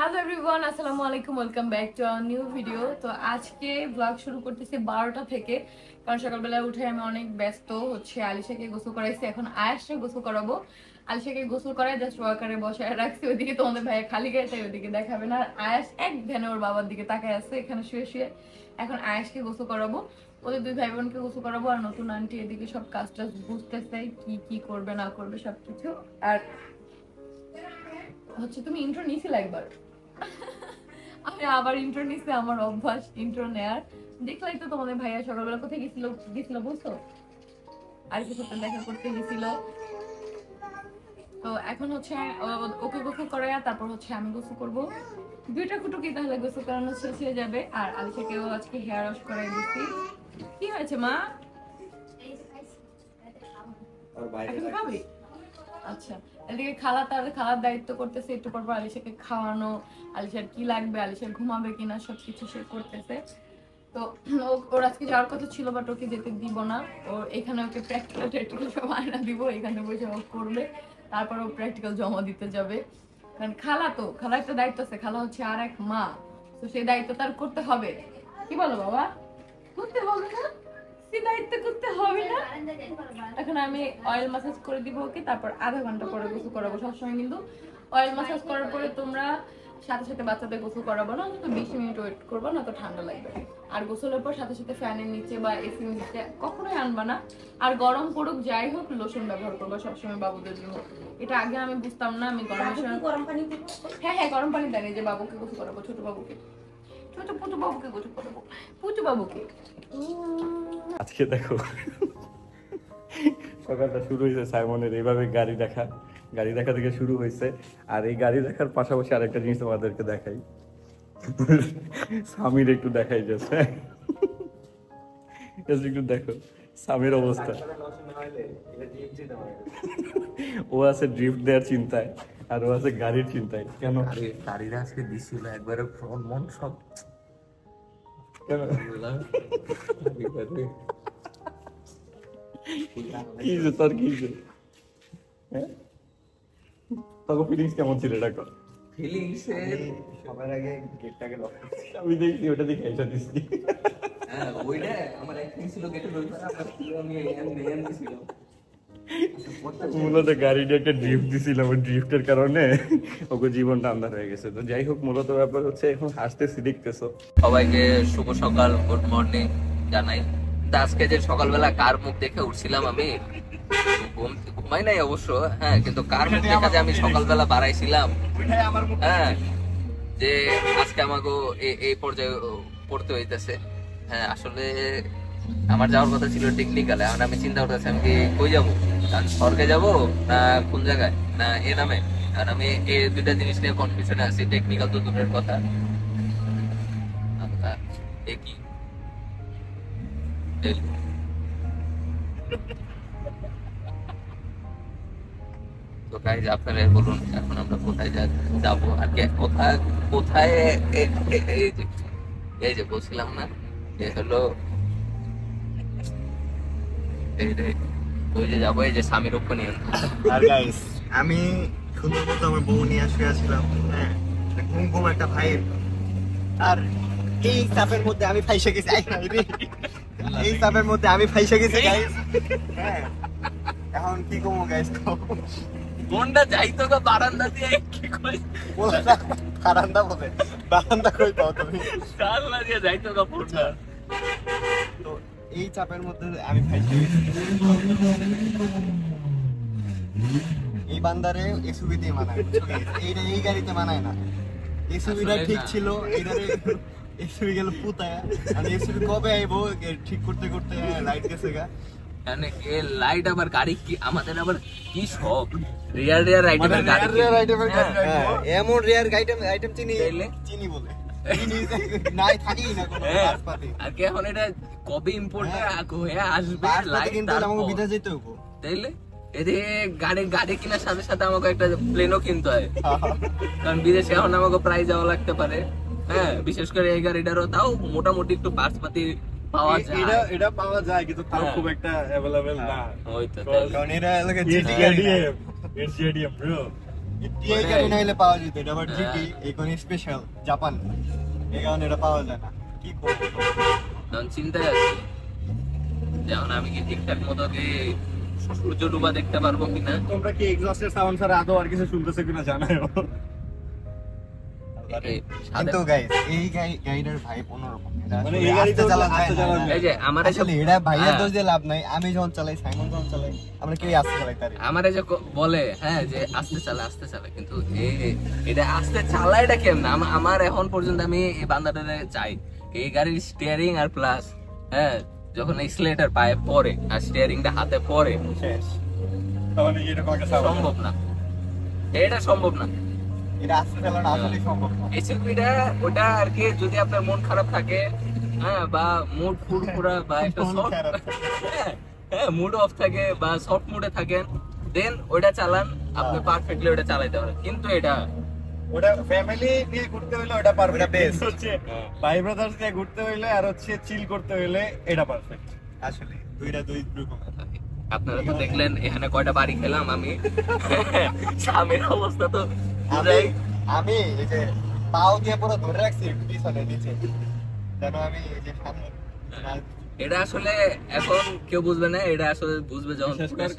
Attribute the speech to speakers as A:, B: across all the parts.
A: Hello everyone, আসসালামু আলাইকুম, welcome back to our new video. তো আজকে ব্লগ শুরু করতেছি 12টা থেকে, কারণ সকালবেলা উঠে আমি অনেক ব্যস্ত হচ্ছে। আলিশাকে গোসল করাইছি, এখন আয়াসকে গোসল করাবো। আলিশাকে গোসল করাই জাস্ট ওয়াকারে বসায় রাখছি, ওইদিকে তোমাদের ভাইয়া খালি গায়ে তাই ওইদিকে দেখাবে না। আর আয়াস এক ধ্যানে ওর বাবার দিকে তাকায় আছে এখানে শুয়ে শুয়ে। এখন আয়াসকে গোসল করাবো, ওদের দুই ভাই বোনকে গোসল করাবো। আর নতুন আন্টি এদিকে সব কাজ টাজ বুঝতেছে কি কি করবে না করবে সবকিছু। আর হচ্ছে তুমি ইন্ট্রো নিয়েছিলে একবার, আমি আবার ইন্ট্রো নিছি, আমার অভ্যাস ইন্ট্রো নেয়ার। দেখলাই তো তোমাদের ভাইয়া সকালবেলা কোথায় গেছিল বুঝছো? আর কিছু সাথে দেখা করতে গেছিল। তো এখন হচ্ছে ওকে গোসল করায়, তারপর হচ্ছে আমি গোসল করবো। দুইটা কুটুকি তাহলে গোসল করানো শেষ হয়ে যাবে। আর আলিশাকেও আজকে হেয়ার ওয়াশ করাই দিচ্ছি। কি হয়েছে মা? এখন খাবি? আচ্ছা, এদিকে খালার দায়িত্ব করতেছে, একটু পর আলিশাকে খাওয়ানো, আলিশার কি লাগবে, আলিশার ঘুমাবে কিনা সবকিছু সে করতেছে। তো ওর আজকে যাওয়ার কথা ছিল, বাট ওকে যেতে দিব না। ওর এখানে ওকে প্র্যাকটিক্যাল সব আয়না দিব, এখানে বসে ও করবে, তারপর ও প্র্যাকটিক্যাল জমা দিতে যাবে। কারণ খালা একটা দায়িত্ব আছে, খালা হচ্ছে আর এক মা, তো সেই দায়িত্ব তার করতে হবে। কি বলো বাবা? করতে হবে না? দায়িত্ব করতে হবে না? এখন আমি অয়েল ম্যাসাজ করে দিব ওকে, তারপর আধা ঘন্টা পরে গোসল করাবো। সবসময় কিন্তু অয়েল ম্যাসাজ করার পরে তোমরা সাথে সাথে বাচ্চাদের গোসল করাবো না, অন্তত 20 মিনিট ওয়েট করবো, না তো ঠান্ডা লাগবে। আর গোসলের পর সাথে সাথে ফ্যানের নিচে বা এসি নিচে কখনোই আনবা না। আর গরম পড়ুক যাই হোক, লোশন ব্যবহার করবো সবসময় বাবুদের জন্য। এটা আগে আমি বুঝতাম না, আমি গরম পানি, হ্যাঁ গরম পানি দেয় যে বাবুকে গোসল করাবো, ছোট বাবুকে, ছোট পুটু বাবুকে গোসল করাবো, পুটু বাবুকে।
B: আজকে দেখো সকালটা শুরু হয়েছে সাইমনের এইভাবে গাড়ি দেখা থেকে শুরু হয়েছে। আর এই গাড়ি দেখার পাশাপাশি আরেকটা জিনিস তোমাদেরকে দেখাই, স্বামীর একটু দেখাই যাচ্ছে, একটু দেখো স্বামীর অবস্থা। ও আছে ড্রিফট দেওয়ার চিন্তায়, আর ও আছে গাড়ির চিন্তায়। কেন
C: গাড়িটা আজকে দিছিল একবারে মন সব
B: কেন কি তোর কি হ্যাঁ, তখন ফিলিংস কেমন ছিল এটা?
C: ফিলিংস
B: সবার আগে গেটটাকে লক করছি, আমি দেখছি ওটা দেখে এসে দিচ্ছি।
C: হ্যাঁ ওইটা আমার অ্যাক্টিং ছিল গেটে ঢুকতে, আমি এম দিছিল।
B: মূলত গাড়িটা একটা ড্রিফট দিছিল, ওই ড্রিফটের কারণে ওকে জীবনটা আন্ধার হয়ে গেছে। তো যাই হোক, মূলত ব্যাপার হচ্ছে এখন হাসতেছি দেখতেছো।
C: সবাইকে শুভ সকাল, গুড মর্নিং জানাই। আজকে যে সকালবেলা কার মুখ দেখে উঠছিলাম আমি, ঘুমাই নাই অবশ্য, হ্যাঁ, কিন্তু কার মুখ দেখা যে আমি সকালবেলা বাড়াইছিলাম, হ্যাঁ, যে আজকে আমাকে এই পর্যায়ে পড়তে হইতেছে। হ্যাঁ, আসলে আমার যাওয়ার কথা ছিল টেকনিক্যালে, এখন আমি চিন্তা করতেছি আমি কি কই যাবো, স্বর্গে যাবো না কোন জায়গায়, না এ নামে। কারণ আমি এই দুইটা জিনিস নিয়ে কনফিউশনে আছি, টেকনিক্যাল তো দূরের কথা। কি তো গাইজ আপনারা বলুন এখন আমরা কোথায় যাবো, আর কোথায় এই যে বলছিলাম না, এ হলো ওই যে যাবো, এই যে স্বামীর ওপেনিয়ন।
D: আর গাইস আমি সুন্দর মতো আমার বউ নিয়ে শুয়েছিলাম, হ্যাঁ, ঘুম একটা ভাইয়ের। আর এই চাপের মধ্যে আমি ফাইসে গেছি, এই চাপের মধ্যে আমি ফাইসে গেছি গাইস। হ্যাঁ, এখন কি করবো গাইস?
C: কোনটা যাইতো গো বারান্দা দিয়ে, কি কই
D: বারান্দা বলে, বারান্দা কই পাও তুমি?
C: জানলা দিয়ে যাইতো গো পুরোটা।
D: তো এই চাপের মধ্যে আমি ফাইসে গেছি। এই বান্দারে এসইউভি দিয়ে মানায়, এই গাড়িতে মানায় না। এসইউভিটা ঠিক ছিল, এইটারে এসইউভি গেল পুতায়। আর এসইউভি কবে আইবো ঠিক করতে করতে লাইট গেছে গা।
C: মানে এই লাইট আবার গাড়ি কি আমাদের আবার কি সব রিয়ার আইটেমের গাড়ি,
D: এমন রিয়ার আইটেম চিনি বলে নাই থাকি না কোনো পাতি।
C: আর কি এখন এটা কবে ইম্পোর্ট হয়ে আসবে লাইট,
D: কিন্তু আমাকে বিদেশ যেতে হবে
C: তাইলে এদিকে গাড়ি কেনার সাথে সাথে আমাকে একটা প্লেনও কিনতে হয়, কারণ বিদেশে এখন আমাকে প্রায় যাওয়া লাগতে পারে। হ্যাঁ, বিশেষ করে এই গাড়িটারও তাও মোটামুটি একটু পার্টস পাতি পাওয়া যায়,
B: এটা পাওয়া যায় কিন্তু তাও খুব একটা अवेलेबल না।
C: হয়তো
D: কারণ এটা লাগে
B: জিটিএম ব্রো।
D: এই কারণে হইলে পাওয়া যেত, এটা আবার জিটি এখন স্পেশাল জাপান, এই কারণে এটা পাওয়া যায় না। কি করবো
C: তখন চিন্তায় আছি যেমন আমি কি ঠিকঠাক মতো কি সূর্য ডুবা দেখতে পারবো কিনা।
B: তোমরা কি এক্সস্টের সাউন্ড ছাড়া আদৌ আর কিছু শুনতেছো কিনা জানাও।
D: কিন্তু গাইস এই গাইডের ভাই অন্যরকম,
B: মানে এই গাড়ি তো আস্তে চালানো যায়।
C: এই যে আমার
D: আসলে এটা ভাইয়ের দোষ দিয়ে লাভ নাই, আমি যখন চালাই সাইমন যখন চালাই আমরা কেউ আস্তে চালাই তারে।
C: আমার এই যে বলে হ্যাঁ যে আস্তে চালা কিন্তু এটা আস্তে চালায় এটা কেমন আমার এখন পর্যন্ত আমি এই বান্দাটারে চাই এই গাড়ির স্টিয়ারিং আর প্লাস হ্যাঁ যখন এক্সিলারেটর পায়ে পড়ে আর স্টিয়ারিংটা হাতে পড়ে
B: শেষ, তাহলে এরকম একটা সাউন্ড
C: সম্ভব না, এটা সম্ভব না।
D: এটা আস্তে চালানো আসলে সম্ভব না।
C: এসএলভিটা ওটা আর কি যদি আপনার মন খারাপ থাকে হ্যাঁ বা মুড ফুরফুরা বা একটা সফট হ্যাঁ মুড অফ থাকে বা সফট মুডে থাকেন দেন ওটা চালান আপনি পারফেক্টলি ওটা চালাতে পারেন। কিন্তু এটা
B: ওটা ফ্যামিলি নিয়ে ঘুরতে হইলে ওটা পারফেক্ট, বেস্ট হচ্ছে ভাই ব্রাদার্স নিয়ে ঘুরতে হইলে আর হচ্ছে চিল করতে হইলে এটা পারফেক্ট।
D: আসলে দুইটা দুই রকম।
C: আপনারা তো দেখলেন এখানে কয়টা বাড়ি খেলাম আমি, স্বামীর অবস্থা তো
D: আমি এই যে পাও দিয়ে পুরো ধরে রাখছি পিছনে নিচে, যেন আমি এই যে সামনে
C: এটা আসলে এখন কেউ বুঝবে না, এটা আসলে বুঝবে যখন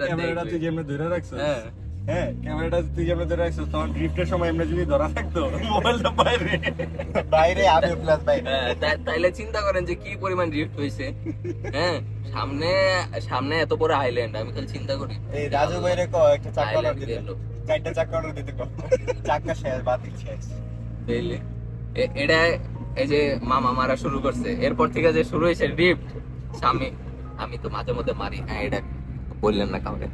B: ক্যামেরাটা তুই যেমন ধরে রাখছো,
C: হ্যাঁ
B: হ্যাঁ ক্যামেরাটা তুই যেমন ধরে রাখছো তখন ড্রিফটের সময় এমনি যদি ধরা থাকতো মোবাইলটা বাইরে
D: বাইরে আমি প্লাস বাইরে,
C: তাইলে চিন্তা করেন যে কি পরিমাণ ড্রিফট হয়েছে। হ্যাঁ সামনে সামনে এত বড় আইল্যান্ড, আমি খালি চিন্তা করি
D: এই রাজু ভাইরে কো একটা চাকা অর্ডার দিতে, চারটা চাকা অর্ডার দিতে কো, চাকা শেষ বাতিল শেষ।
C: বুঝলে এটা এই যে মামা মারা শুরু করছে, এরপর থেকে যে শুরু হয়েছে ড্রিফট স্বামী আমি তো মাঝে মধ্যে মারি, হ্যাঁ এটা বললেন না কাউকে,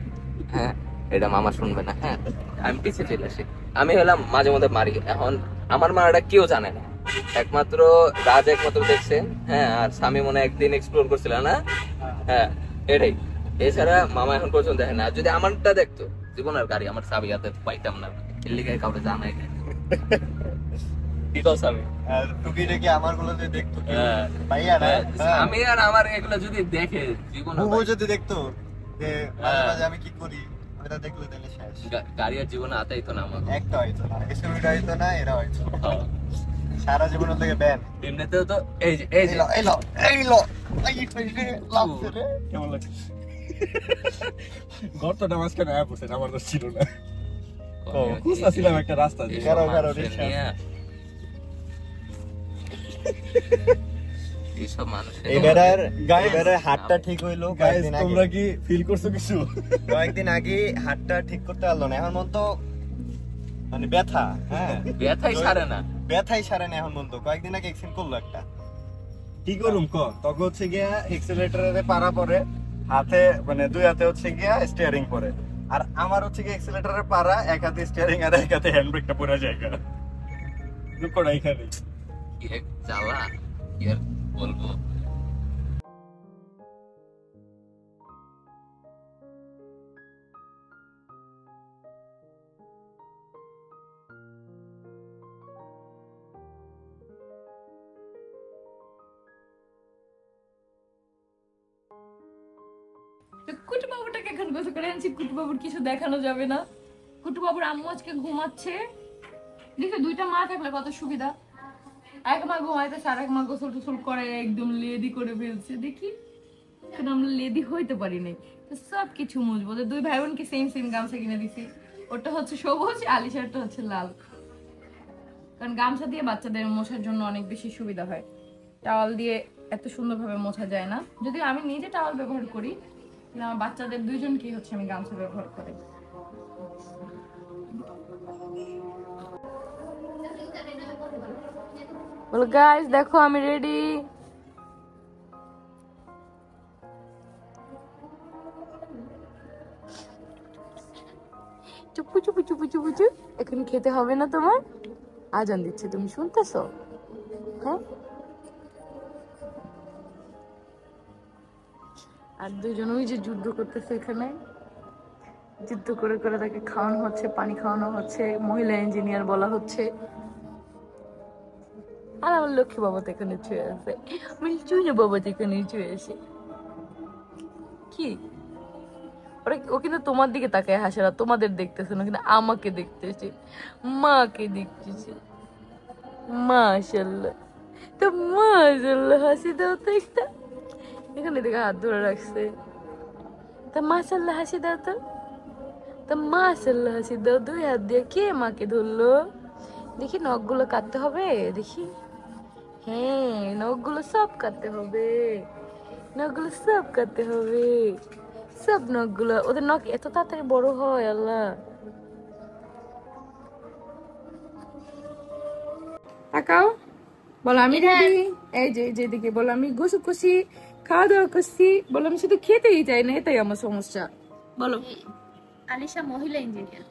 C: হ্যাঁ এটা মামা শুনবে না, হ্যাঁ আমি পিছিয়ে চলে আসি, আমি হলাম মাঝে মধ্যে মারি। এখন আমার মারাটা কেউ জানে না, একমাত্র রাজ একমাত্র দেখছে, হ্যাঁ আর স্বামী মনে একদিন এক্সপ্লোর করছিল না, হ্যাঁ এটাই, এছাড়া মামা এখন পর্যন্ত দেখে না। আর যদি আমারটা দেখতো জীবন আর গাড়ি আমার চাবি হাতে পাইতাম না, এর লিগে কাউকে জানাই না।
D: আর টুকিটাকি আমার গুলো যে দেখতো ভাইয়া না,
C: আমি আর আমার এগুলো যদি দেখে জীবন
D: বুবু যদি দেখতো যে মাঝে মাঝে আমি কি করি এটা দেখলে তাহলে শেষ,
C: গাড়ি আর জীবনে আতাই তো না আমার
D: একটা হয়তো না, এসএমটা হয়তো না, এরা হয়তো সারা জীবন থেকে ব্যান।
C: এমনিতেও তো এই যে এই যে
B: কেমন লাগছে গর্তটা মাঝখানে আয়া পড়ছে, আমার তো ছিল না, খুঁজতেছিলাম একটা রাস্তা দিয়ে।
C: এইসব মানুষ
D: এবারে হাতটা ঠিক হইলো,
B: তোমরা কি ফিল করছো কিছু?
D: কয়েকদিন আগে হাতটা ঠিক করতে পারলো না, এখন মন তো মানে ব্যথা, হ্যাঁ
C: ব্যথাই সারে না,
D: ব্যথাই সারে না এখন মন তো। কয়েকদিন আগে এক্সিডেন্ট করলো একটা,
B: কি করুম ক তখন হচ্ছে গিয়া এক্সেলারেটরে পারা পরে হাতে মানে দুই হাতে হচ্ছে গিয়া স্টিয়ারিং পরে, আর আমার হচ্ছে গিয়া এক্সেলারেটরে পারা এক হাতে স্টিয়ারিং আর এক হাতে হ্যান্ড ব্রেকটা পড়ে যায়, দুঃখটা এখানে
C: কি এক জ্বালা কি আর বলবো।
A: কুটু বাবুটাকে এখন গোসল করে আনছি, কুটু বাবুর কিছু দেখানো যাবে না। কুটু বাবুর আম্মু আজকে ঘুমাচ্ছে, দেখে দুইটা মা থাকলে কত সুবিধা, এক মা ঘুমাইতেছে আর এক মা গোসল টোসল করে একদম লেদি করে ফেলছে। দেখি কিন্তু আমরা লেদি হইতে পারি নাই, তো সব কিছু মুছবো। দুই ভাই বোনকে সেম সেম গামছা কিনে দিছি, ওটা হচ্ছে সবুজ, আলিশারটা হচ্ছে লাল, কারণ গামছা দিয়ে বাচ্চাদের মোছার জন্য অনেক বেশি সুবিধা হয়, টাওয়াল দিয়ে এত সুন্দরভাবে মোছা যায় না। যদিও আমি নিজে টাওয়াল ব্যবহার করি, কিন্তু আমার বাচ্চাদের দুইজনকেই হচ্ছে আমি গামছা ব্যবহার করি। বলো গাইস দেখো আমি রেডি। চুপু চুপু চুপু চুপু চুপ, এখন খেতে হবে না তোমার, আজান দিচ্ছে তুমি শুনতেছো? হ্যাঁ আর দুজন ওই যে যুদ্ধ করতেছে এখানে, যুদ্ধ করে করে তাকে খাওয়ানো হচ্ছে, পানি খাওয়ানো হচ্ছে, মহিলা ইঞ্জিনিয়ার বলা হচ্ছে। আর আমার লক্ষ্মী বাবা তো এখানে ছুঁয়ে আছে, আমি চুনে বাবা তো এখানে ছুঁয়ে আছে। কি ও কিন্তু তোমার দিকে তাকায় হাসে না, তোমাদের দেখতেছে না, কিন্তু আমাকে দেখতেছে, মাকে দেখতেছে। মাশাআল্লাহ, তো মাশাআল্লাহ হাসি দাও তো একটা, এখানে দেখে হাত ধরে রাখছে, তা মাশাআল্লাহ হাসি দাও তো, তা মাশাআল্লাহ হাসি দাও, দুই হাত দিয়ে। কে মাকে ধরলো? দেখি নখগুলো কাটতে হবে, দেখি। হ্যাঁ, নখগুলো সব কাটতে হবে, নখগুলো সব কাটতে হবে, সব নখগুলো। ওদের নখ এত তাড়াতাড়ি বড় হয়, আল্লাহ। তাকাও, বলো আমি রেডি। এই যে যেদিকে বলো আমি গোসল করছি, খাওয়া দাওয়া করছি, বলো আমি শুধু খেতেই চাই না, এটাই আমার সমস্যা। বলো।
E: আলিশা মহিলা ইঞ্জিনিয়ার।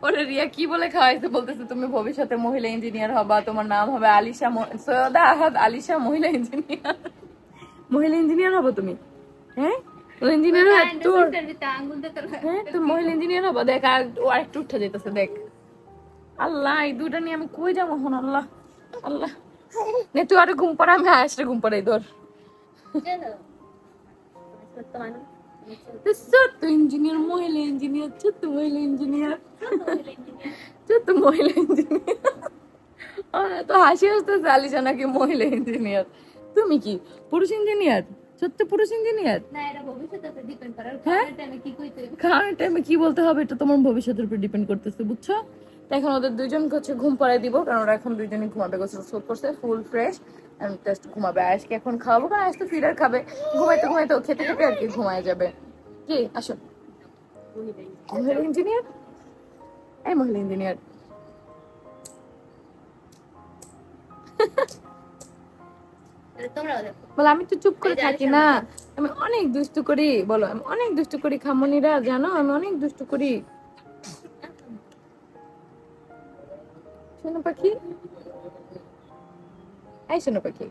A: ওরে রিয়া কি বলে খাওয়াইছে, বলতেছে তুমি ভবিষ্যতে মহিলা ইঞ্জিনিয়ার হবা, তোমার নাম হবে আলিশা সৈয়দা আহাদ আলিশা মহিলা ইঞ্জিনিয়ার। মহিলা ইঞ্জিনিয়ার হবো তুমি? হ্যাঁ, ইঞ্জিনিয়ার তোর, হ্যাঁ তুমি মহিলা ইঞ্জিনিয়ার হবো। দেখ ও আরেকটু উঠে যেতেছে, দেখ। আল্লাহ, এই দুটা নিয়ে আমি কই যাবো এখন? আল্লাহ আল্লাহ, নে তুই আরে ঘুম পাড়া, আমি আসলে ঘুম পাড়াই ধর। ছোট্ট ইঞ্জিনিয়ার, মহিলা ইঞ্জিনিয়ার, ছোট্ট মহিলা ইঞ্জিনিয়ার, ছোট্ট মহিলা ইঞ্জিনিয়ার। তো হাসি আসতেছে আলিশা নাকি মহিলা ইঞ্জিনিয়ার। তুমি কি পুরুষ ইঞ্জিনিয়ার? ছোট্ট পুরুষ ইঞ্জিনিয়ার? হ্যাঁ, খাওয়ার টাইমে কি বলতে হবে এটা তোমার ভবিষ্যতের উপর ডিপেন্ড করতেছে, বুঝছো? এখন ওদের দুইজনকে হচ্ছে ঘুম পাড়াই দিব, কারণ ওরা এখন দুইজনই ঘুমাবে, গোসল সোপ করছে, ফুল ফ্রেশ, জাস্ট ঘুমাবে। আজকে এখন খাওয়াবো, কারণ আজ তো ফিডার খাবে, ঘুমাইতে ঘুমাইতে খেতে খেতে আর কি ঘুমায় যাবে। কি আসো, মহিলা ইঞ্জিনিয়ার, এই মহিলা ইঞ্জিনিয়ার। বলো আমি তো চুপ করে থাকি না, আমি অনেক দুষ্টু করি। বলো আমি অনেক দুষ্টু করি, খামনিরা জানো আমি অনেক দুষ্টু করি। শোনো পাখি, এই শোনো পাখি,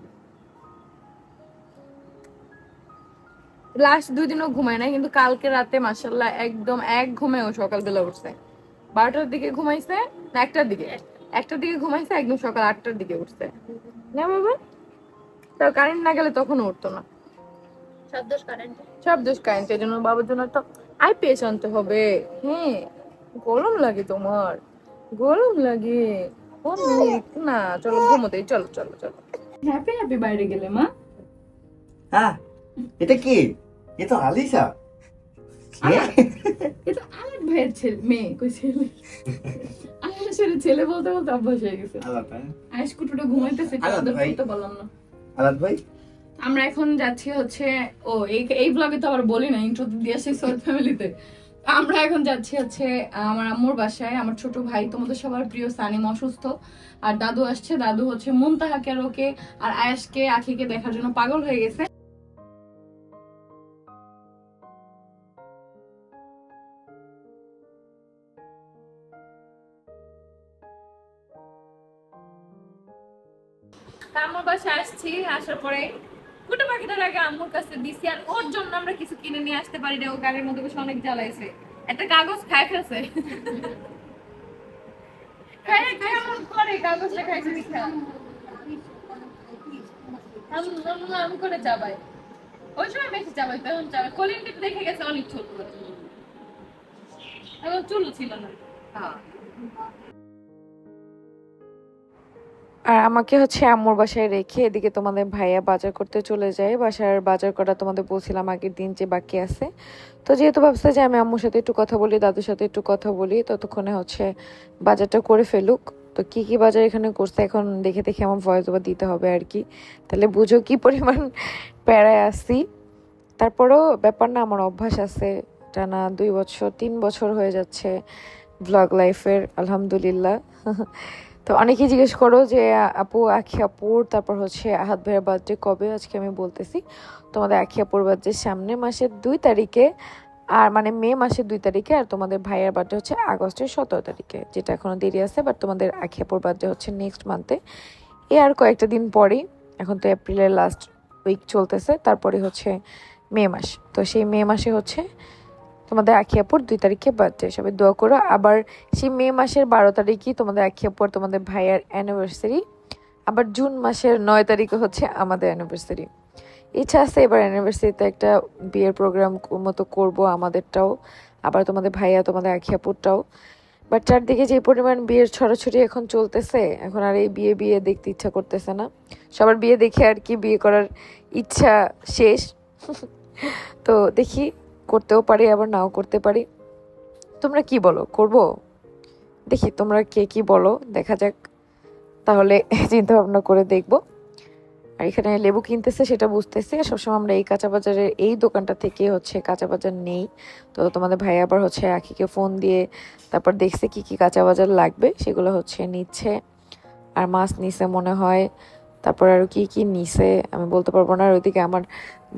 A: লাস্ট 2 দিনও ঘুমায় না, কিন্তু কালকে রাতে মাশাআল্লাহ একদম এক ঘুমে ও সকালবেলা উঠছে। 12টার দিকে ঘুমাইছে না 1টার দিকে, 1টার দিকে ঘুমাইছে, একদম সকাল 8টার দিকে উঠছে না বাবা। তো কারেন্ট না গেলে তখন উঠতো না, সব দোষ কারেন্টের জন্য। বাবার জন্য তো আইপিএস আনতে হবে। হ্যাঁ, গরম লাগে তোমার, গরম লাগে অনেক না। চলো ঘুমোতে, চলো চলো চলো। হ্যাপি হ্যাপি বাইরে গেলে মা।
D: হ্যাঁ, এটা কি? এ তো আলিশা।
A: এটা আলাদ ভাইয়ের ছেলে, মেয়ে কই ছেলে, আসলে ছেলে বলতে বলতে অভ্যাস হয়ে গেছে। আয়েশ কুটুটা ঘুমাইতেছে, চাদর পরতে বললাম না।
B: আলাদ ভাই,
A: আমরা এখন যাচ্ছি হচ্ছে, ও এই ব্লগে তো আবার বলি না, ইন্ট্রো দিয়ে আসছি সৈয়দ ফ্যামিলিতে। আমরা এখন যাচ্ছি হচ্ছে আমার আম্মুর বাসায়। আমার ছোট ভাই, তোমাদের সবার প্রিয় সানিম অসুস্থ, আর দাদু আসছে। দাদু হচ্ছে মুনতাহাকে, রোকে আর আয়েশকে, আখিকে দেখার জন্য পাগল হয়ে গেছে। আম্মুর বাসায় আসছি, আসার পরে কুটু পাখিটার আগে আম্মুর কাছে দিছি, আর ওর জন্য আমরা কিছু কিনে নিয়ে আসতে পারি না। ও গাড়ির মধ্যে বসে অনেক জ্বালাইছে, একটা কাগজ খাই ফেলছে। কাগজটা খাইছে দেখা আমি করে চাবাই, ওই সময় বেশি চাবাই, তখন চাবাই। কলিং টিপ দেখে গেছে অনেক ছোট, এখন চুল ছিল না। আর আমাকে হচ্ছে আম্মুর বাসায় রেখে এদিকে তোমাদের ভাইয়া বাজার করতে চলে যায়। বাসার বাজার করা তোমাদের বলছিলাম আগের দিন যে বাকি আছে, তো যেহেতু ভাবছে যে আমি আম্মুর সাথে একটু কথা বলি, দাদুর সাথে একটু কথা বলি, ততক্ষণে হচ্ছে বাজারটা করে ফেলুক। তো কি কি বাজার এখানে করছে এখন দেখে দেখে আমার ভয়েস ওভার দিতে হবে আর কি, তাহলে বুঝো কি পরিমাণ প্যারায় আসছি। তারপরও ব্যাপার না, আমার অভ্যাস আছে, টানা 2 বছর 3 বছর হয়ে যাচ্ছে ব্লগ লাইফের, আলহামদুলিল্লাহ। তো অনেকেই জিজ্ঞেস করো যে আপু আখি আপুর, তারপর হচ্ছে আহাদ ভাইয়ের বার্থডে কবে? আজকে আমি বলতেছি তোমাদের আখি আপুর বার্থডে সামনে মাসের 2 তারিখে, আর মানে মে মাসের 2 তারিখে, আর তোমাদের ভাইয়ের বার্থডে হচ্ছে আগস্টের 17 তারিখে, যেটা এখনো দেরি আছে। বাট তোমাদের আখি আপুর বার্থডে হচ্ছে নেক্সট মান্থে, আর কয়েকটা দিন পরেই। এখন তো এপ্রিলের লাস্ট উইক চলতেছে, তারপরে হচ্ছে মে মাস। তো সেই মে মাসে হচ্ছে তোমাদের আখি আপুর 2 তারিখে বার্থডে, সবাই দোয়া করো। আবার সেই মে মাসের 12 তারিখই তোমাদের আখি আপুর তোমাদের ভাইয়ের অ্যানিভার্সারি, আবার জুন মাসের 9 তারিখে হচ্ছে আমাদের অ্যানিভার্সারি।
F: ইচ্ছা আছে এবার অ্যানিভার্সারিতে একটা বিয়ের প্রোগ্রাম মতো করব, আমাদেরটাও, আবার তোমাদের ভাইয়া তোমাদের আখি আপুরটাও। বাট চারদিকে যে পরিমাণ বিয়ের ছড়াছড়ি এখন চলতেছে, এখন আর এই বিয়ে বিয়ে দেখতে ইচ্ছা করতেছে না। সবার বিয়ে দেখে আর কি বিয়ে করার ইচ্ছা শেষ। তো দেখি, করতেও পারি আবার নাও করতে পারি। তোমরা কি বলো, করব? দেখি তোমরা কে কি বলো, দেখা যাক, তাহলে চিন্তা ভাবনা করে দেখবো। আর এখানে লেবু কিনতেছে সেটা বুঝতেছে, সবসময় আমরা এই কাঁচা বাজারের এই দোকানটা থেকে হচ্ছে কাঁচা বাজার নেই। তো তোমাদের ভাই আবার হচ্ছে আখিকে ফোন দিয়ে তারপর দেখছে কি কি কাঁচা বাজার লাগবে, সেগুলো হচ্ছে নিচ্ছে। আর মাছ নিছে মনে হয়, তারপর আর কি কি নিছে আমি বলতে পারবো না। আর ওইদিকে আমার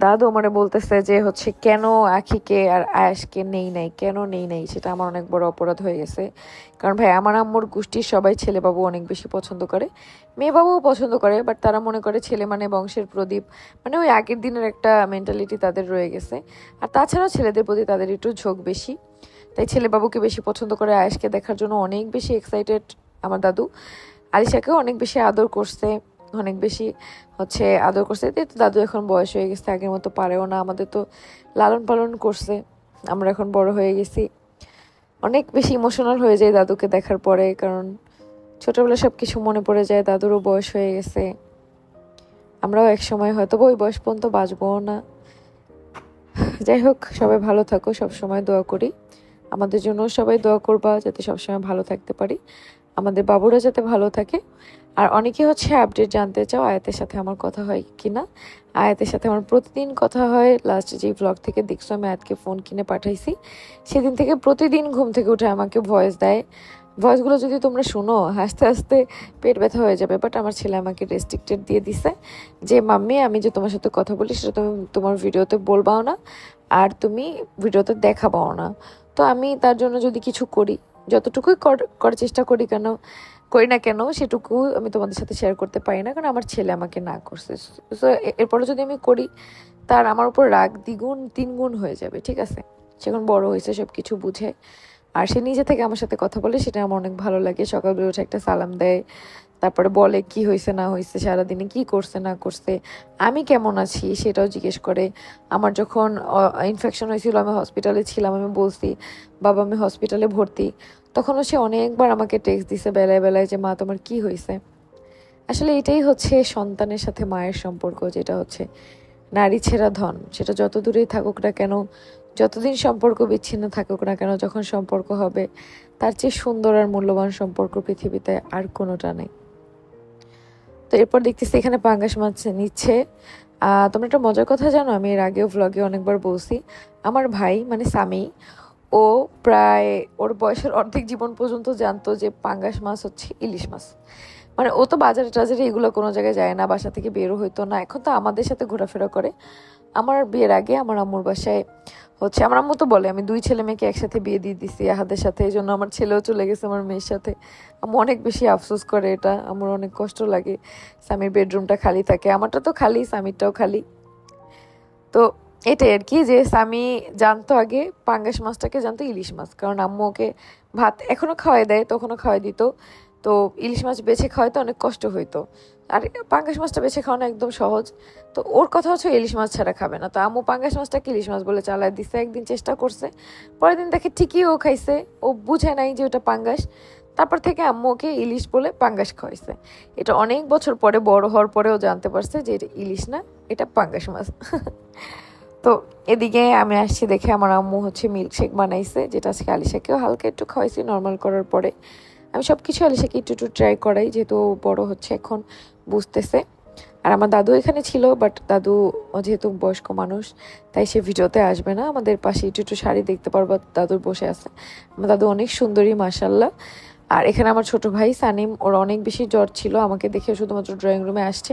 F: দাদু আমারে বলতেছে যে হচ্ছে কেন আখিকে আর আয়াসকে নেই নাই, কেন নেই নাই, সেটা আমার অনেক বড় অপরাধ হয়ে গেছে। কারণ ভাই আমার আম্মুর গোষ্ঠীর সবাই ছেলে বাবু অনেক বেশি পছন্দ করে, মেয়ে বাবুও পছন্দ করে, বাট তারা মনে করে ছেলে মানে বংশের প্রদীপ, মানে ওই আগের দিনের একটা মেন্টালিটি তাদের রয়ে গেছে। আর তাছাড়াও ছেলেদের প্রতি তাদের একটু ঝোঁক বেশি, তাই ছেলে বাবুকে বেশি পছন্দ করে। আয়েশকে দেখার জন্য অনেক বেশি এক্সাইটেড আমার দাদু। আলিশাকেও অনেক বেশি আদর করছে, অনেক বেশি হচ্ছে আদর করছে। তো দাদু এখন বয়স হয়ে গেছে, আগের মতো পারেও না, আমাদের তো লালন পালন করছে, আমরা এখন বড় হয়ে গেছি। অনেক বেশি ইমোশনাল হয়ে যায় দাদুকে দেখার পরে, কারণ ছোটবেলা সব কিছু মনে পড়ে যায়। দাদুরও বয়স হয়ে গেছে, আমরাও এক সময় হয়তো ওই বয়স পর্যন্ত বাঁচবো না। যাই হোক, সবাই ভালো থাকো, সবসময় দোয়া করি। আমাদের জন্য সবাই দোয়া করবা যাতে সবসময় ভালো থাকতে পারি, আমাদের বাবুরা যাতে ভালো থাকে। আর অনেকে হচ্ছে আপডেট জানতে চাও আয়াতের সাথে আমার কথা হয় কিনা। আয়াতের সাথে আমার প্রতিদিন কথা হয়। লাস্ট যে ব্লগ থেকে দেখছো আমি আয়াতকে ফোন কিনে পাঠাইছি, সেদিন থেকে প্রতিদিন ঘুম থেকে উঠে আমাকে ভয়েস দেয়। ভয়েসগুলো যদি তোমরা শুনো হাসতে হাসতে পেট ব্যথা হয়ে যাবে। বাট আমার ছেলে আমাকে রেস্ট্রিক্টেড দিয়ে দিছে যে মাম্মি আমি যে তোমার সাথে কথা বলি সেটা তুমি তোমার ভিডিওতে বলবাও না, আর তুমি ভিডিওতে দেখাবাও না। তো আমি তার জন্য যদি কিছু করি, যতটুকুই করার চেষ্টা করি না কেন সেটুকু আমি তোমাদের সাথে শেয়ার করতে পারি না, কারণ আমার ছেলে আমাকে না করছে। সো এরপরে যদি আমি করি তার আমার উপর রাগ দ্বিগুণ তিনগুণ হয়ে যাবে, ঠিক আছে? সে এখন বড় হয়েছে, সব কিছু বুঝে, আর সে নিজে থেকে আমার সাথে কথা বলে, সেটা আমার অনেক ভালো লাগে। সকালবেলা উঠে একটা সালাম দেয়, তারপরে বলে কি হয়েছে না হয়েছে, সারাদিনে কি করছে না করছে, আমি কেমন আছি সেটাও জিজ্ঞেস করে। আমার যখন ইনফেকশন হয়েছিল, আমি হসপিটালে ছিলাম, আমি বলছি বাবা আমি হসপিটালে ভর্তি, তখনও সে অনেকবার আমাকে টেক্সট দিছে বেলায় বেলায় যে মা তোমার কি হয়েছে। আসলে এটাই হচ্ছে সন্তানের সাথে মায়ের সম্পর্ক, যেটা হচ্ছে নারী ছেঁড়া ধন। সেটা যত দূরেই থাকুক না কেন, যতদিন সম্পর্ক বিচ্ছিন্ন থাকুক না কেন, যখন সম্পর্ক হবে তার চেয়ে সুন্দর আর মূল্যবান সম্পর্ক পৃথিবীতে আর কোনোটা নেই। তো এরপর দেখতেছি এখানে পাঙ্গাস মাছ নিচ্ছে। তোমরা একটা মজার কথা জানো, আমি এর আগেও ভ্লগে অনেকবার বলছি, আমার ভাই মানে স্বামী, ও প্রায় ওর বয়সের অর্ধেক জীবন পর্যন্ত জানতো যে পাঙ্গাস মাছ হচ্ছে ইলিশ মাছ। মানে ও তো বাজারে টাজারে এগুলো কোনো জায়গায় যায় না, বাসা থেকে বেরো হইতো না, এখন তো আমাদের সাথে ঘোরাফেরা করে। আমার বিয়ের আগে আমার আম্মুর বাসায় হচ্ছে, আমার আম্মু তো বলে আমি 2 ছেলে মেয়েকে একসাথে বিয়ে দিয়ে দিছি আহাদের সাথে, এই জন্য আমার ছেলেও চলে গেছে আমার মেয়ের সাথে। আম্মু অনেক বেশি আফসোস করে, এটা আমার অনেক কষ্ট লাগে। স্বামীর বেডরুমটা খালি থাকে, আমারটা তো খালি, স্বামীরটাও খালি। তো এটাই আর কি, যে স্বামী জানতো আগে পাঙ্গাস মাছটাকে জানতো ইলিশ মাছ, কারণ আম্মু ওকে ভাত এখনো খাওয়াই দেয়, তখনও খাওয়াই দিত। তো ইলিশ মাছ বেছে খাওয়াইতে অনেক কষ্ট হইতো, আর পাঙ্গাস মাছটা বেছে খাওয়ানো একদম সহজ। তো ওর কথা হচ্ছে ইলিশ মাছ ছাড়া খাবে না, তো আম্মু পাঙ্গাস মাছটাকে ইলিশ মাছ বলে চালায় দিছে। একদিন চেষ্টা করছে, পরের দিন দেখে ঠিকই ও খাইছে, ও বুঝে নাই যে ওটা পাঙ্গাস। তারপর থেকে আম্মু ওকে ইলিশ বলে পাঙ্গাস খাওয়াইছে। এটা অনেক বছর পরে, বড় হওয়ার পরেও জানতে পারছে যে এটা ইলিশ না, এটা পাঙ্গাস মাছ। তো এদিকে আমি আসছি দেখে আমার আম্মু হচ্ছে মিল্কশেক বানাইছে, যেটা আজকে আলিশাকেও হালকা একটু খাওয়াইছি নর্মাল করার পরে। আমি সব কিছু আলিশাকে একটু একটু ট্রাই করাই, যেহেতু বড় হচ্ছে এখন, বুঝতেছে। আর আমার দাদু এখানে ছিল, বাট দাদু যেহেতু বয়স্ক মানুষ তাই সে ভিডিওতে আসবে না। আমাদের পাশে একটু একটু শাড়ি দেখতে পারবো, দাদুর বসে আছে। আমার দাদু অনেক সুন্দরী মাশাল্লাহ। আর এখানে আমার ছোট ভাই সানিম, ওর অনেক বেশি জ্বর ছিল, আমাকে দেখে শুধুমাত্র ড্রয়িং রুমে আসছে,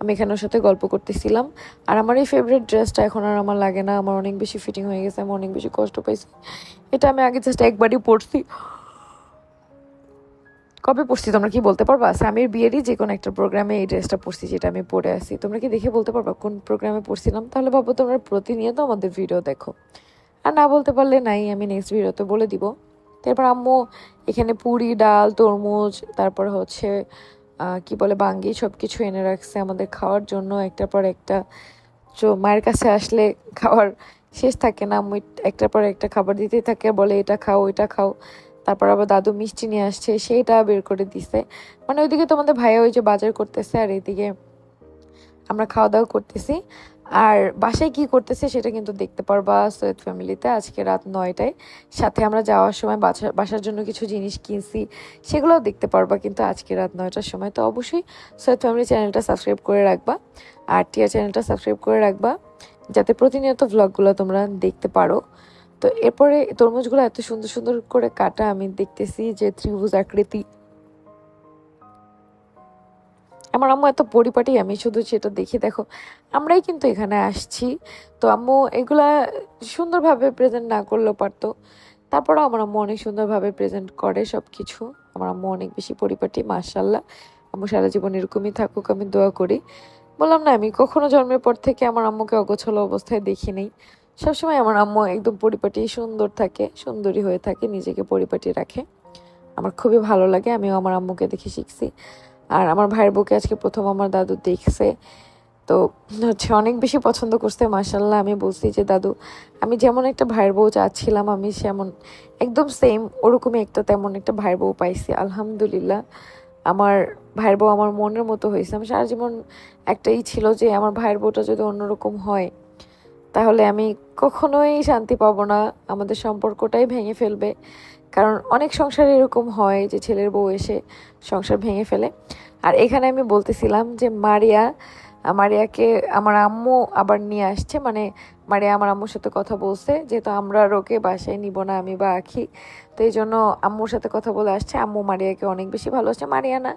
F: আমি এখানে ওর সাথে গল্প করতেছিলাম। আর আমার এই ফেভারিট ড্রেসটা এখন আর আমার লাগে না, আমার অনেক বেশি ফিটিং হয়ে গেছে, আমি অনেক বেশি কষ্ট পাইছি। এটা আমি আগে জাস্ট একবারই পরছি। কবে পরছি তোমরা কি বলতে পারবা? স্বামীর বিয়েরই যে কোনো একটা প্রোগ্রামে এই ড্রেসটা পরছি, যেটা আমি পরে আসি। তোমরা কি দেখে বলতে পারবা কোন প্রোগ্রামে পরছিলাম? তাহলে ভাবো তোমরা প্রতিনিয়ত আমাদের ভিডিও দেখো, আর না বলতে পারলে নাই, আমি নেক্সট ভিডিওতে বলে দিব। তারপর আম্মু এখানে পুরি, ডাল, তরমুজ, তারপর হচ্ছে কি বলে বাঙ্গি, সব কিছু এনে রাখছে আমাদের খাওয়ার জন্য একটার পর একটা। তো মায়ের কাছে আসলে খাওয়ার শেষ থাকে না, আম্মু একটার পর একটা খাবার দিতেই থাকে, বলে এটা খাও ওইটা খাও। তারপর আবার দাদু মিষ্টি নিয়ে আসছে, সেইটা বের করে দিছে। মানে ওইদিকে তোমাদের ভাইয়া ওই যে বাজার করতেছে, আর এইদিকে আমরা খাওয়া দাওয়া করতেছি। আর বাসায় কি করতেছে সেটা কিন্তু দেখতে পারবা সৈয়দ ফ্যামিলিতে আজকে রাত 9টায়। সাথে আমরা যাওয়ার সময় বাসার জন্য কিছু জিনিস কিনছি, সেগুলোও দেখতে পারবা কিন্তু আজকে রাত 9টার সময়। তো অবশ্যই সৈয়দ ফ্যামিলি চ্যানেলটা সাবস্ক্রাইব করে রাখবা, আর টিয়া চ্যানেলটা সাবস্ক্রাইব করে রাখবা, যাতে প্রতিনিয়ত ভ্লগগুলো তোমরা দেখতে পারো। তো এরপরে তরমুজগুলো এত সুন্দর সুন্দর করে কাটা, আমি দেখতেছি যে ত্রিভুজ আকৃতি। আমার আম্মু এত পরিপাটি, আমি শুধু সেটা দেখি। দেখো আমরাই কিন্তু এখানে আসছি, তো আম্মু এগুলা সুন্দরভাবে প্রেজেন্ট না করলেও পারতো, তারপরেও আমার আম্মু অনেক সুন্দরভাবে প্রেজেন্ট করে সব কিছু। আমার আম্মু অনেক বেশি পরিপাটি, মাশাআল্লাহ। আম্মু সারা জীবন এরকমই থাকুক, আমি দোয়া করি। বললাম না, আমি কখনো জন্মের পর থেকে আমার আম্মুকে অগোছালো অবস্থায় দেখি নাই। সবসময় আমার আম্মু একদম পরিপাটি, সুন্দর থাকে, সুন্দরী হয়ে থাকে, নিজেকে পরিপাটি রাখে। আমার খুবই ভালো লাগে, আমিও আমার আম্মুকে দেখে শিখছি। আর আমার ভাইয়ের বউকে আজকে প্রথম আমার দাদু দেখছে, তো হচ্ছে অনেক বেশি পছন্দ করছে, মাশাআল্লাহ। আমি বলছি যে দাদু, আমি যেমন একটা ভাইয়ের বউ চাচ্ছিলাম, আমি সেমন একদম সেম ওরকমই একটা তেমন একটা ভাইয়ের বউ পাইছি, আলহামদুলিল্লাহ। আমার ভাইয়ের বউ আমার মনের মতো হয়েছে। আমি সারা জীবন একটাই ছিল যে আমার ভাইয়ের বউটা যদি অন্যরকম হয় তাহলে আমি কখনোই শান্তি পাবো না, আমাদের সম্পর্কটাই ভেঙে ফেলবে। কারণ অনেক সংসারে এরকম হয় যে ছেলের বউ এসে সংসার ভেঙে ফেলে। আর এখানে আমি বলতেছিলাম যে মারিয়াকে আমার আম্মু আবার নিয়ে আসছে, মানে মারিয়া আমার আম্মুর সাথে কথা বলছে, যেহেতু আমরা ওকে বাসায় নিব না, আমি বা আখি, তো এই জন্য আম্মুর সাথে কথা বলে আসছে। আম্মু মারিয়াকে অনেক বেশি ভালোবাসে। মারিয়া না,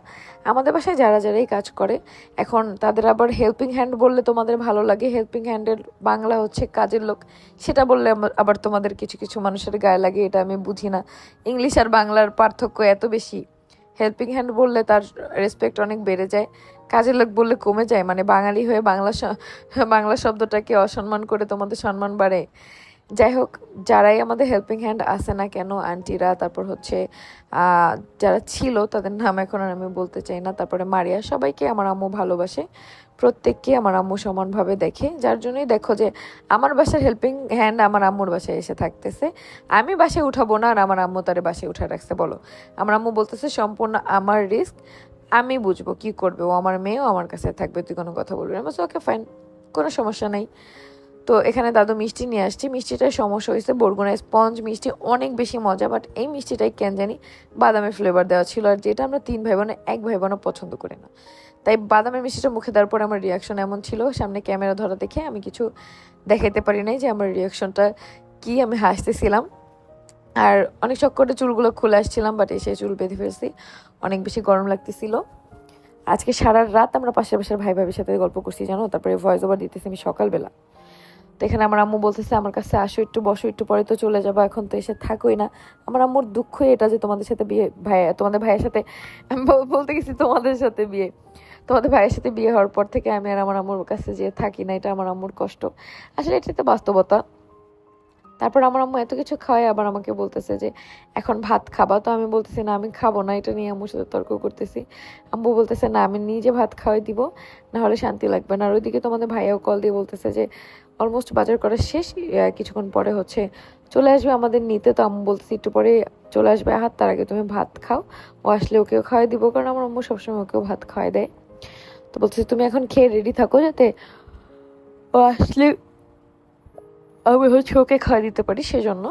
F: আমাদের বাসায় যারাই কাজ করে, এখন তাদের আবার হেল্পিং হ্যান্ড বললে তোমাদের ভালো লাগে, হেল্পিং হ্যান্ডের বাংলা হচ্ছে কাজের লোক, সেটা বললে আবার তোমাদের কিছু কিছু মানুষের গায়ে লাগে, এটা আমি বুঝি না। ইংলিশ আর বাংলার পার্থক্য এত বেশি, হেল্পিং হ্যান্ড বললে তার রেসপেক্ট অনেক বেড়ে যায়, কাজের লোক বললে কমে যায়। মানে বাঙালি হয়ে বাংলা শব্দটাকে অসম্মান করে তোমাদের সম্মান বাড়ে। যাই হোক, যারাই আমাদের হেল্পিং হ্যান্ড আসে না কেন, আন্টিরা, তারপর হচ্ছে যারা ছিল তাদের নাম এখন আর আমি বলতে চাই না, তারপরে মারিয়া, সবাইকে আমার আম্মু ভালোবাসে, প্রত্যেককে আমার আম্মু সমানভাবে দেখে। যার জন্যই দেখো যে আমার বাসার হেল্পিং হ্যান্ড আমার আম্মুর বাসায় এসে থাকতেছে, আমি বাসায় উঠাবো না আর আমার আম্মু তারে বাসায় উঠে রাখছে। বলো, আমার আম্মু বলতেছে সম্পূর্ণ আমার রিস্ক, আমি বুঝবো কি করবে, ও আমার মেয়েও আমার কাছে থাকবে, তুই কোনো কথা বলবি না। আমি বলছি ওকে ফাইন, কোনো সমস্যা নাই। তো এখানে দাদু মিষ্টি নিয়ে আসছি, মিষ্টিটার সমস্যা হয়েছে, বরগুনা স্পঞ্জ মিষ্টি অনেক বেশি মজা, বাট এই মিষ্টিটাই কেন জানি বাদামের ফ্লেভার দেওয়া ছিল, আর যেটা আমরা 3 ভাই বোনে 1 ভাই বোনও পছন্দ করি না। তাই বাদামের মিষ্টিটা মুখে দেওয়ার পর আমার রিয়াকশন এমন ছিল, সামনে ক্যামেরা ধরা দেখে আমি কিছু দেখাইতে পারি নাই যে আমার রিয়াকশনটা কি, আমি হাসতেছিলাম। আর অনেক শখ করে চুলগুলো খুলে আসছিলাম, বাট এসে চুল বেঁধে ফেলছি, অনেক বেশি গরম লাগতেছিল। আজকে সারা রাত আমরা পাশের বাসার ভাই ভাবির সাথে গল্প করছি জানো, তারপরে ভয়েস ওভার দিতেছি আমি সকালবেলা। তো এখানে আমার আম্মু বলতেছে আমার কাছে আসো, একটু বসো, একটু পরে তো চলে যাবো, এখন তো এসে থাকোই না। আমার আম্মুর দুঃখ এটা যে তোমাদের সাথে বিয়ে, তোমাদের ভাইয়ের সাথে, আমি বলতে গেছি তোমাদের সাথে বিয়ে, তোমাদের ভাইয়ের সাথে বিয়ে হওয়ার পর থেকে আমি আর আমার আম্মুর কাছে যে থাকি না, এটা আমার আম্মুর কষ্ট, আসলে এটা তো বাস্তবতা। তারপর আমার আম্মু এত কিছু খাওয়াই আবার আমাকে বলতেছে যে এখন ভাত খাবা, তো আমি বলতেছি না আমি খাবো না, এটা নিয়ে আম্মুর সাথে তর্ক করতেছি। আম্মু বলতেছে না আমি নিজে ভাত খাওয়াই দিব, না হলে শান্তি লাগবে না। আর ওইদিকে তোমাদের ভাইয়াও কল দিয়ে বলতেছে যে অলমোস্ট বাজার করা শেষ, কিছুক্ষণ পরে হচ্ছে চলে আসবে আমাদের নিতে। তো আম্মু বলতেছি একটু পরে চলে আসবে, হাত তার আগে তুমি ভাত খাও, ও আসলে ওকেও খাওয়াই দিব, কারণ আমার আম্মু সবসময় ওকেও ভাত খাওয়াই দেয়। তো বলতেছি তুমি এখন খেয়ে রেডি থাকো, যাতে ও আসলে আমি হচ্ছে ওকে খাওয়া দিতে পারি, সেজন্য।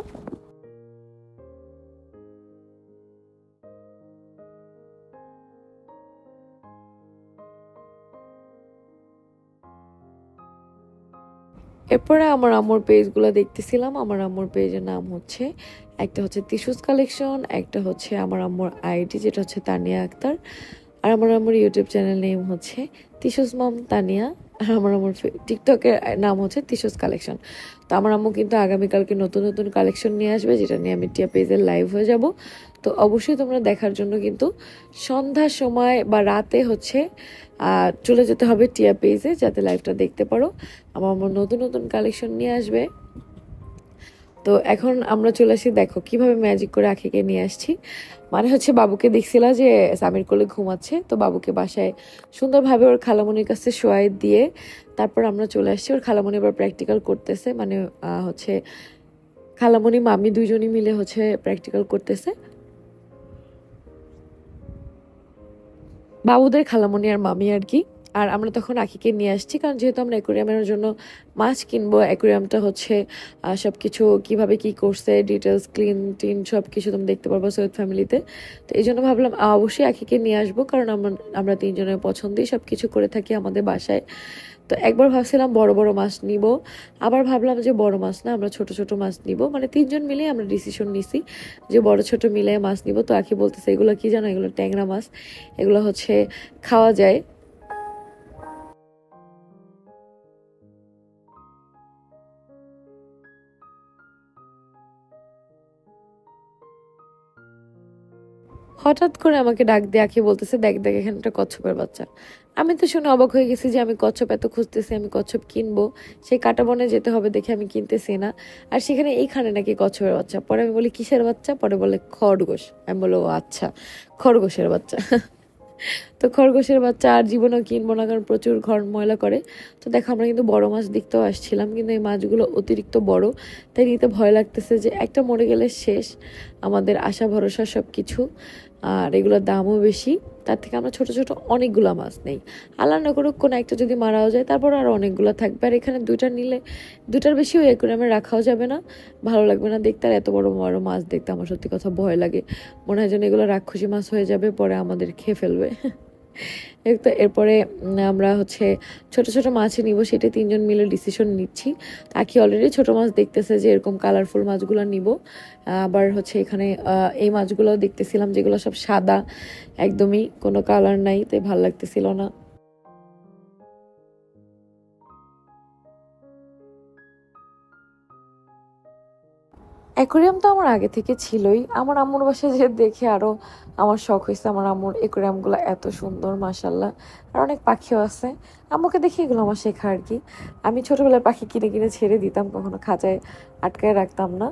F: এরপরে আমার আম্মুর পেজগুলো দেখতেছিলাম। আমার আম্মুর পেজের নাম হচ্ছে, একটা হচ্ছে তিশুস কালেকশন, একটা হচ্ছে আমার আম্মুর আইডি যেটা হচ্ছে তানিয়া আক্তার, আর আমার আম্মুর ইউটিউব চ্যানেল নেম হচ্ছে তিশুস মম তানিয়া, আর আমার আম্মুর টিকটকের নাম হচ্ছে তিশুস কালেকশন। তো আমার আম্মু কিন্তু আগামীকালকে নতুন নতুন কালেকশন নিয়ে আসবে, যেটা নিয়ে আমি টিয়া পেজের লাইভ হয়ে যাব। তো অবশ্যই তোমরা দেখার জন্য কিন্তু সন্ধ্যার সময় বা রাতে হচ্ছে চলে যেতে হবে টিয়া পেজে, যাতে লাইভটা দেখতে পারো। আমার আম্মু নতুন নতুন কালেকশন নিয়ে আসবে। তো এখন আমরা চলে আসি, দেখো কিভাবে ম্যাজিক করে আখিকে নিয়ে আসছি। মানে হচ্ছে বাবুকে দেখছিল যে সামির কোলে ঘুমাচ্ছে, তো বাবুকে বাসায় সুন্দরভাবে ওর খালামণির কাছে শোয়াই দিয়ে তারপর আমরা চলে আসছি। ওর খালামণি আবার প্র্যাকটিক্যাল করতেছে, মানে হচ্ছে খালামণি মামি দুইজনই মিলে হচ্ছে প্র্যাকটিক্যাল করতেছে। বাবুদের খালামণি আর মামি আর কি। আর আমরা তখন আখিকে নিয়ে আসছি, কারণ যেহেতু আমরা অ্যাকোরিয়ামের জন্য মাছ কিনবো, অ্যাকোরিয়ামটা হচ্ছে সবকিছু কিভাবে কি করছে ডিটেলস ক্লিন টিন সব কিছু তুমি দেখতে পারবো সৈয়দ ফ্যামিলিতে। তো এই জন্য ভাবলাম অবশ্যই আখিকে নিয়ে আসবো, কারণ আমরা তিনজনের পছন্দেই সব কিছু করে থাকি আমাদের বাসায়। তো একবার ভাবছিলাম বড় বড় মাছ নিব, আবার ভাবলাম যে বড় মাছ না, আমরা ছোট ছোট মাছ নিব। মানে তিনজন মিলে আমরা ডিসিশন নিছি যে বড় ছোট মিলে মাছ নিব। তো আখি বলতেছে এগুলো কি জানো, এগুলো ট্যাংরা মাছ, এগুলো হচ্ছে খাওয়া যায়। হঠাৎ করে আমাকে ডাক দিয়ে আঁকি বলতেছে দেখ দেখ এখানে একটা কচ্ছপের বাচ্চা। আমি তো শুনে অবাক হয়ে গেছি যে আমি কচ্ছপ এত খুঁজতেছি, আমি কচ্ছপ কিনবো, সেই কাটা বনে যেতে হবে দেখে আমি কিনতেছি না, আর সেখানে এইখানে নাকি কচ্ছপের বাচ্চা। পরে আমি বলি কিসের বাচ্চা, পরে বলে খরগোশ। আমি বলো আচ্ছা খরগোশের বাচ্চা। তো খরগোশের বাচ্চা আর জীবনেও কিনবো না, কারণ প্রচুর ঘর ময়লা করে। তো দেখো আমরা কিন্তু বড় মাছ দেখতেও আসছিলাম, কিন্তু এই মাছগুলো অতিরিক্ত বড়, তাই নিতে ভয় লাগতেছে যে একটা মরে গেলে শেষ আমাদের আশা ভরসা সব কিছু। আর এগুলোর দামও বেশি, তার থেকে আমরা ছোট ছোট অনেকগুলো মাছ নেই। আল্লাহ না করুক কোনো একটা যদি মারাও যায়, তারপর আর অনেকগুলো থাকবে। আর এখানে দুইটা নিলে দুটার বেশি ওই অ্যাকোরিয়ামে রাখাও যাবে না, ভালো লাগবে না দেখতে। আর এত বড় বড় মাছ দেখতে আমার সত্যি কথা ভয় লাগে, মনে হয় যেন এগুলো রাক্ষসী মাছ হয়ে যাবে, পরে আমাদের খেয়ে ফেলবে। তো এরপরে আমরা হচ্ছে ছোট ছোট মাছই নিব, সেটা তিনজন মিলে ডিসিশন নিচ্ছি। আখি অলরেডি ছোট মাছ দেখতেছে যে এরকম কালারফুল মাছগুলো নিব। আবার হচ্ছে এখানে এই মাছগুলো দেখতেছিলাম যেগুলো সব সাদা, একদমই কোনো কালার নাই, তাই ভালো লাগতেছিল না। অ্যাকোরিয়াম তো আমার আগে থেকে ছিলই, আমার আম্মুর বাসায় যে দেখে আরো আমার শখ হয়েছে। আমার আম্মুর অ্যাকোরিয়াম গুলো এত সুন্দর মাশাল্লাহ, আর অনেক পাখিও আছে। আম্মুকে দেখে এগুলো আমার শেখা আর কি। আমি ছোটবেলায় পাখি কিনে কিনে ছেড়ে দিতাম, কখনো খাঁচায় আটকায় রাখতাম না।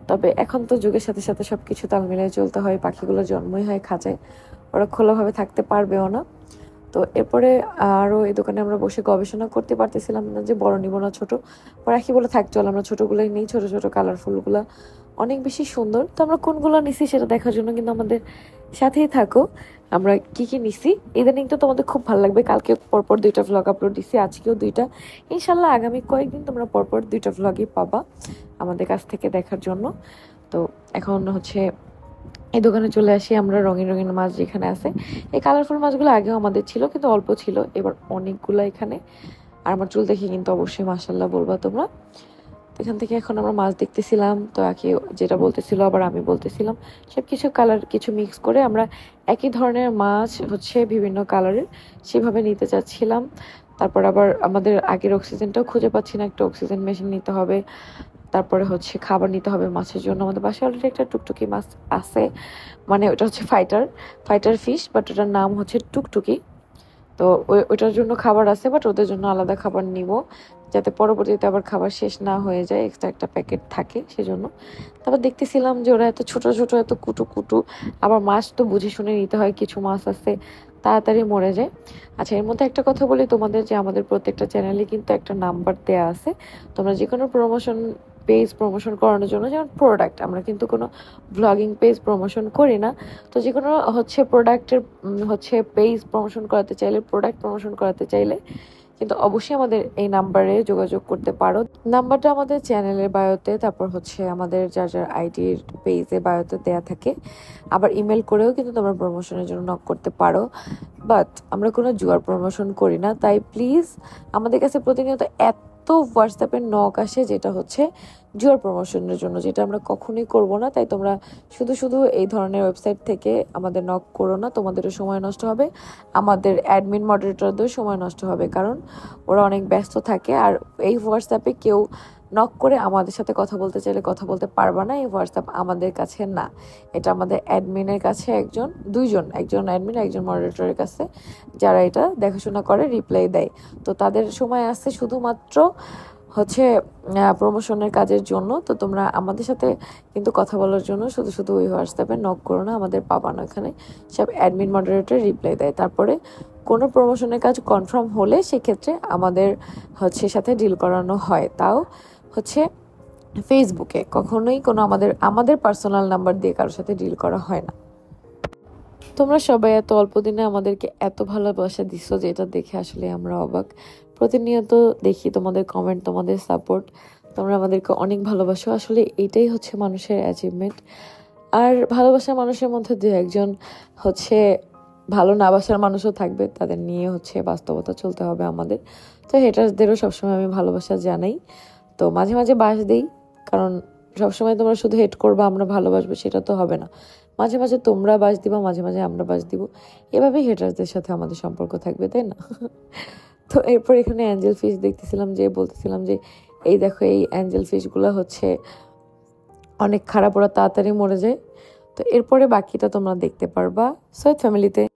F: তবে এখন তো যুগের সাথে সাথে সবকিছু তাল মিলিয়ে চলতে হয়, পাখিগুলো জন্মই হয় খাঁচায়, ওরা খোলাভাবে থাকতে পারবেও না। তো এরপরে আরো এই দোকানে আমরা বসে গবেষণা করতে পারতেছিলাম না যে বড় নিব না ছোট। পরে কি বলে থাক চল আমরা ছোটগুলোই নেই, ছোট ছোট কালারফুল গুলা অনেক বেশি সুন্দর। তো আমরা কোনগুলো নিছি সেটা দেখার জন্য কিন্তু আমাদের সাথেই থাকো। আমরা কি কি নিছি ইদানিং তো তোমাদের খুব ভালো লাগবে। কালকে পরপর 2টা ভ্লগ আপলোড দিছি, আজকেও 2টা, ইনশাল্লাহ আগামী কয়েকদিন তোমরা পরপর 2টা ভ্লগই পাবা আমাদের কাছ থেকে দেখার জন্য। তো এখন হচ্ছে এই দোকানে চলে আসি আমরা। রঙিন রঙিন মাছ যেখানে আছে, এই কালারফুল মাছগুলো আগেও আমাদের ছিল কিন্তু অল্প ছিল, এবার অনেকগুলো এখানে। আর আমার চুল দেখে কিন্তু অবশ্যই মাশাল্লাহ বলবা তোমরা। এখান থেকে এখন আমরা মাছ দেখতেছিলাম, তো একে যেটা বলতেছিল আবার আমি বলতেছিলাম, সবকিছু কালার কিছু মিক্স করে আমরা একই ধরনের মাছ হচ্ছে বিভিন্ন কালারের সেভাবে নিতে চাচ্ছিলাম। তারপর আবার আমাদের আগের অক্সিজেনটাও খুঁজে পাচ্ছি না, একটা অক্সিজেন মেশিন নিতে হবে। তারপরে হচ্ছে খাবার নিতে হবে মাছের জন্য। আমাদের বাসায় অলরেডি একটা টুকটুকি মাছ আছে, মানে ওটা হচ্ছে ফাইটার ফিশ, বাট ওটার নাম হচ্ছে টুকটুকি। তো ওইটার জন্য খাবার আছে, বাট ওদের জন্য আলাদা খাবার নিব, যাতে পরবর্তীতে আবার খাবার শেষ না হয়ে যায়, এক্সট্রা একটা প্যাকেট থাকে সেজন্য। তারপর দেখতেছিলাম যে ওরা এত ছোট ছোট এত কুটু কুটু, আবার মাছ তো বুঝে শুনে নিতে হয়, কিছু মাছ আছে তাড়াতাড়ি মরে যায়। আচ্ছা এর মধ্যে একটা কথা বলি তোমাদের, যে আমাদের প্রত্যেকটা চ্যানেলে কিন্তু একটা নাম্বার দেয়া আছে, তোমরা যে কোনো পেজ প্রমোশন করানোর জন্য, যেমন প্রোডাক্ট, আমরা কিন্তু কোনো ব্লগিং পেজ প্রমোশন করি না, তো যে কোনো হচ্ছে প্রোডাক্টের হচ্ছে পেজ প্রমোশন করাতে চাইলে, প্রোডাক্ট প্রমোশন করাতে চাইলে কিন্তু অবশ্যই আমাদের এই নাম্বারে যোগাযোগ করতে পারো। নাম্বারটা আমাদের চ্যানেলের বায়োতে, তারপর হচ্ছে আমাদের যার যার আইডির পেজে বায়োতে দেয়া থাকে। আবার ইমেল করেও কিন্তু তোমরা প্রমোশনের জন্য নক করতে পারো, বাট আমরা কোনো জুয়ার প্রমোশন করি না। তাই প্লিজ, আমাদের কাছে প্রতিনিয়ত এত হোয়াটসঅ্যাপের নক আসে যেটা হচ্ছে জুয়ার প্রমোশনের জন্য, যেটা আমরা কখনোই করব না। তাই তোমরা শুধু শুধু এই ধরনের ওয়েবসাইট থেকে আমাদের নক করো না, তোমাদেরও সময় নষ্ট হবে, আমাদের অ্যাডমিন মডারেটরদেরও সময় নষ্ট হবে, কারণ ওরা অনেক ব্যস্ত থাকে। আর এই হোয়াটসঅ্যাপে কেউ নক করে আমাদের সাথে কথা বলতে চাইলে কথা বলতে পারবা না, এই হোয়াটসঅ্যাপ আমাদের কাছে না, এটা আমাদের অ্যাডমিনের কাছে, দুইজন, একজন অ্যাডমিন একজন মডারেটরের কাছে, যারা এটা দেখাশোনা করে রিপ্লাই দেয়। তো তাদের সময় আছে শুধুমাত্র হচ্ছে প্রমোশনের কাজের জন্য। তো তোমরা আমাদের সাথে কিন্তু কথা বলার জন্য শুধু শুধু ওই হোয়াটসঅ্যাপে নক করো না, আমাদের পাবা না, এখানে সব অ্যাডমিন মডারেটর রিপ্লাই দেয়। তারপরে কোনো প্রমোশনের কাজ কনফার্ম হলে সেক্ষেত্রে আমাদের হচ্ছে সাথে ডিল করানো হয়, তাও হচ্ছে ফেসবুকে। কখনোই কোনো আমাদের পার্সোনাল নাম্বার দিয়ে কারোর সাথে ডিল করা হয় না। তোমরা সবাই এত অল্প দিনে আমাদেরকে এত ভালোবাসা দিছো, যেটা দেখে আসলে আমরা অবাক। প্রতিনিয়ত দেখি তোমাদের কমেন্ট, তোমাদের সাপোর্ট, তোমরা আমাদেরকে অনেক ভালোবাসো। আসলে এটাই হচ্ছে মানুষের অ্যাচিভমেন্ট। আর ভালোবাসার মানুষের মধ্যে দু একজন হচ্ছে ভালো না বাসার মানুষও থাকবে, তাদের নিয়ে হচ্ছে বাস্তবতা চলতে হবে আমাদের। তো হেটার্সদেরও সবসময় আমি ভালোবাসা জানাই। তো মাঝে মাঝে বাস দিই, কারণ সবসময় তোমরা শুধু হেট করবা আমরা ভালোবাসবো সেটা তো হবে না। মাঝে মাঝে তোমরা বাস দিবা, মাঝে মাঝে আমরা বাস দিব, এভাবেই হেটার্সদের সাথে আমাদের সম্পর্ক থাকবে, তাই না? তো এরপর এখানে অ্যাঞ্জেল ফিশ দেখতেছিলাম, যে বলতেছিলাম যে এই দেখো এই অ্যাঞ্জেল ফিশগুলো হচ্ছে অনেক খারাপ, ওরা তাড়াতাড়ি মরে যায়। তো এরপরে বাকিটা তোমরা দেখতে পারবা সৈয়দ ফ্যামিলিতে।